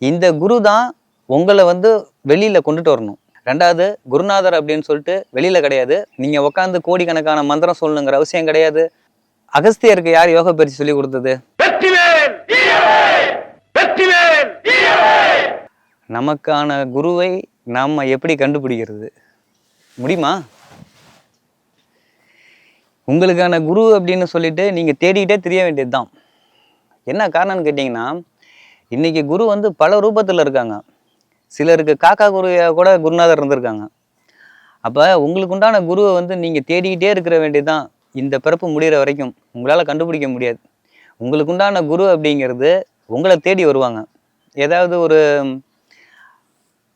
இந்த குரு தான் உங்களை வந்து வெளியில கொண்டுட்டு வரணும். ரெண்டாவது, குருநாதர் அப்படின்னு சொல்லிட்டு வெளியில கிடையாது. நீங்க உட்காந்து கோடிக்கணக்கான மந்திரம் சொல்லணுங்கிற அவசியம் கிடையாது. அகஸ்தியருக்கு யார் யோக பயிற்சி சொல்லி கொடுத்தது? நமக்கான குருவை நாம எப்படி கண்டுபிடிக்கிறது? முடியுமா? உங்களுக்கான குரு அப்படின்னு சொல்லிட்டு நீங்க தேடிக்கிட்டே தெரிய வேண்டியதுதான். என்ன காரணம்னு கேட்டீங்கன்னா, இன்னைக்கு குரு வந்து பல ரூபத்துல இருக்காங்க. சிலருக்கு காக்கா குருவியா கூட குருநாதர் இருந்திருக்காங்க. அப்ப உங்களுக்கு உண்டான குருவை வந்து நீங்க தேடிக்கிட்டே இருக்கிற வேண்டியதுதான். இந்த பிறப்பு முடிகிற வரைக்கும் உங்களால கண்டுபிடிக்க முடியாது. உங்களுக்கு உண்டான குரு அப்படிங்கிறது உங்களை தேடி வருவாங்க. ஏதாவது ஒரு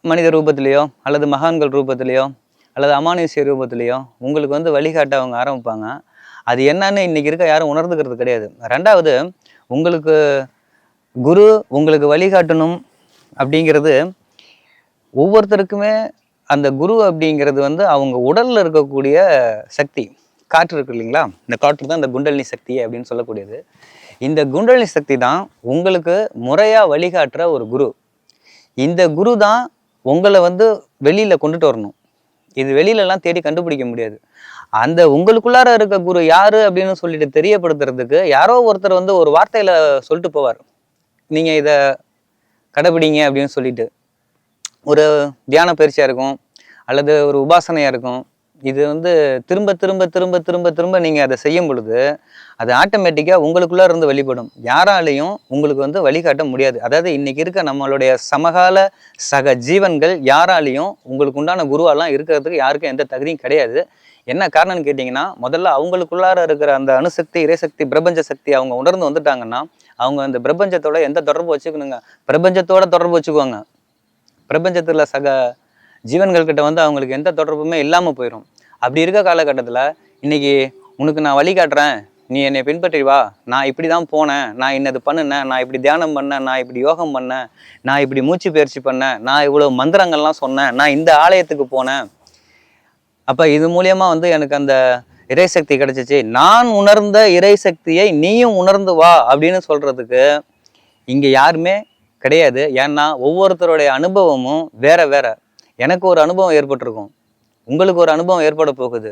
மனித ரூபத்திலேயோ அல்லது மகான்கள் ரூபத்திலேயோ அல்லது அமானுஷ்ய ரூபத்திலேயோ உங்களுக்கு வந்து வழிகாட்ட அவங்க ஆரம்பிப்பாங்க. அது என்னன்னு இன்னைக்கு இருக்க யாரும் உணர்ந்துக்கிறது கிடையாது. ரெண்டாவது, உங்களுக்கு குரு உங்களுக்கு வழிகாட்டணும் அப்படிங்கிறது ஒவ்வொருத்தருக்குமே அந்த குரு அப்படிங்கிறது வந்து அவங்க உடல்ல இருக்கக்கூடிய சக்தி. காற்று இருக்கு இல்லைங்களா? இந்த காற்று தான் இந்த குண்டலினி சக்தி அப்படின்னு சொல்லக்கூடியது. இந்த குண்டலினி சக்தி தான் உங்களுக்கு முறையா வழிகாட்டுற ஒரு குரு. இந்த குரு தான் உங்களை வந்து வெளியில கொண்டுட்டு வரணும். இது வெளியிலலாம் தேடி கண்டுபிடிக்க முடியாது. அந்த உங்களுக்குள்ளார இருக்க குரு யாரு அப்படின்னு சொல்லிட்டு தெரியப்படுத்துறதுக்கு யாரோ ஒருத்தர் வந்து ஒரு வார்த்தையில சொல்லிட்டு போவார். நீங்க இத கடைபிடிங்க அப்படின்னு சொல்லிட்டு. ஒரு தியான பயிற்சியா இருக்கும் அல்லது ஒரு உபாசனையா இருக்கும். இது வந்து திரும்ப திரும்ப திரும்ப திரும்ப திரும்ப நீங்க அதை செய்யும் பொழுது அது ஆட்டோமேட்டிக்கா உங்களுக்குள்ள இருந்து வெளிப்படும். யாராலையும் உங்களுக்கு வந்து வழிகாட்ட முடியாது. அதாவது இன்னைக்கு இருக்க நம்மளுடைய சமகால சக ஜீவன்கள் யாராலையும் உங்களுக்கு உண்டான குருவெல்லாம் இருக்கிறதுக்கு யாருக்கும் எந்த தகுதியும் கிடையாது. என்ன காரணம்னு கேட்டீங்கன்னா, முதல்ல அவங்களுக்குள்ளார இருக்கிற அந்த அணுசக்தி, இறைசக்தி, பிரபஞ்ச சக்தி அவங்க உணர்ந்து வந்துட்டாங்கன்னா, அவங்க அந்த பிரபஞ்சத்தோட எந்த தொடர்பு வச்சுக்கணுங்க? பிரபஞ்சத்தோட தொடர்பு வச்சுக்குவாங்க. பிரபஞ்சத்துல சக ஜீவன்கள் கிட்ட வந்து அவங்களுக்கு எந்த தொடர்புமே இல்லாம போயிடும். அப்படி இருக்க காலகட்டத்துல இன்னைக்கு உனக்கு நான் வழிகாட்டுறேன், நீ என்னை பின்பற்றி வா, நான் இப்படிதான் போனேன், நான் இன்னது பண்ணினேன், நான் இப்படி தியானம் பண்ணேன், நான் இப்படி யோகம் பண்ணேன், நான் இப்படி மூச்சு பயிற்சி பண்ணேன், நான் இவ்வளவு மந்திரங்கள்லாம் சொன்னேன், நான் இந்த ஆலயத்துக்கு போனேன், அப்ப இது மூலியமா வந்து எனக்கு அந்த இறைசக்தி கிடைச்சிச்சு, நான் உணர்ந்த இறைசக்தியை நீயும் உணர்ந்து வா அப்படின்னு சொல்றதுக்கு இங்க யாருமே கிடையாது. ஏன்னா ஒவ்வொருத்தருடைய அனுபவமும் வேற வேற. எனக்கு ஒரு அனுபவம் ஏற்பட்டிருக்கும், உங்களுக்கு ஒரு அனுபவம் ஏற்பட போகுது.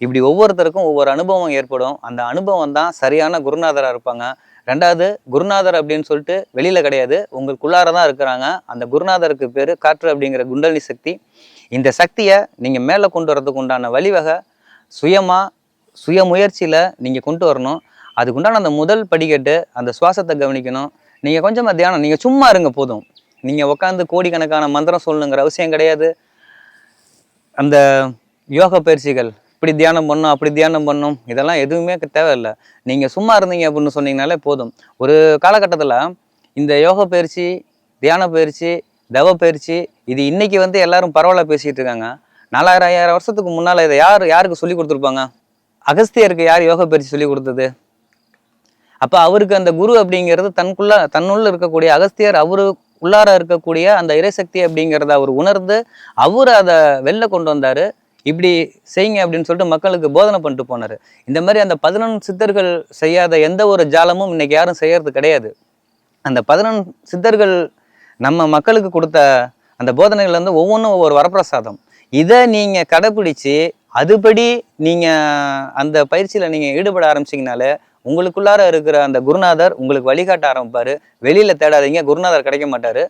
இப்படி ஒவ்வொருத்தருக்கும் ஒவ்வொரு அனுபவம் ஏற்படும். அந்த அனுபவம் தான் சரியான குருநாதரா இருப்பாங்க. ரெண்டாவது, குருநாதர் அப்படின்னு சொல்லிட்டு வெளியில கிடையாது, உங்களுக்குள்ளார தான் இருக்கிறாங்க. அந்த குருநாதருக்கு பேரு காற்று அப்படிங்கிற குண்டலினி சக்தி. இந்த சக்தியை நீங்க மேல கொண்டு வரதுக்கு உண்டான வழிவகை சுயமா சுய முயற்சியில நீங்க கொண்டு வரணும். அதுக்குண்டான அந்த முதல் படிக்கட்டு அந்த சுவாசத்தை கவனிக்கணும். நீங்க கொஞ்சமா தியானம், நீங்க சும்மா இருங்க போதும். நீங்க உட்காந்து கோடிக்கணக்கான மந்திரம் சொல்லணுங்கிற அவசியம் கிடையாது. அந்த யோக பயிற்சிகள் இப்படி தியானம் பண்ணும் அப்படி தியானம் பண்ணும் இதெல்லாம் எதுவுமே தேவையில்லை. நீங்க சும்மா இருந்தீங்க அப்படின்னு சொன்னீங்கனாலே போதும். ஒரு காலகட்டத்துல இந்த யோக பயிற்சி, தியான பயிற்சி, தவ பயிற்சி இது இன்னைக்கு வந்து எல்லாரும் பரவாயில்ல பேசிட்டு இருக்காங்க. 4000 5000 வருஷத்துக்கு முன்னால இதை யாருக்கு சொல்லி கொடுத்துருப்பாங்க? அகஸ்தியருக்கு யார் யோக பயிற்சி சொல்லி கொடுத்தது? அப்ப அவருக்கு அந்த குரு அப்படிங்கிறது தன்னுள்ள இருக்கக்கூடிய அகஸ்தியர் அவரு உள்ளார இருக்கக்கூடிய அந்த இறைசக்தி அப்படிங்கிறத அவர் உணர்ந்து அவரு அதை வெளில கொண்டு வந்தாரு. இப்படி செய்யுங்க அப்படின்னு சொல்லிட்டு மக்களுக்கு போதனை பண்ணிட்டு போனாரு. இந்த மாதிரி அந்த 11 சித்தர்கள் செய்யாத எந்த ஒரு ஜாலமும் இன்னைக்கு யாரும் செய்யறது கிடையாது. அந்த 11 சித்தர்கள் நம்ம மக்களுக்கு கொடுத்த அந்த போதனைகள் வந்து ஒவ்வொன்றும் ஒவ்வொரு வரப்பிரசாதம். இதை நீங்க கடைபிடிச்சு அதுபடி நீங்க அந்த பயிற்சியில நீங்க ஈடுபட ஆரம்பிச்சீங்கனாலே உங்களுக்குள்ளார இருக்கிற அந்த குருநாதர் உங்களுக்கு வழிகாட்ட ஆரம்பிப்பாரு. வெளியில தேடாதீங்க, குருநாதர் கிடைக்க மாட்டாரு.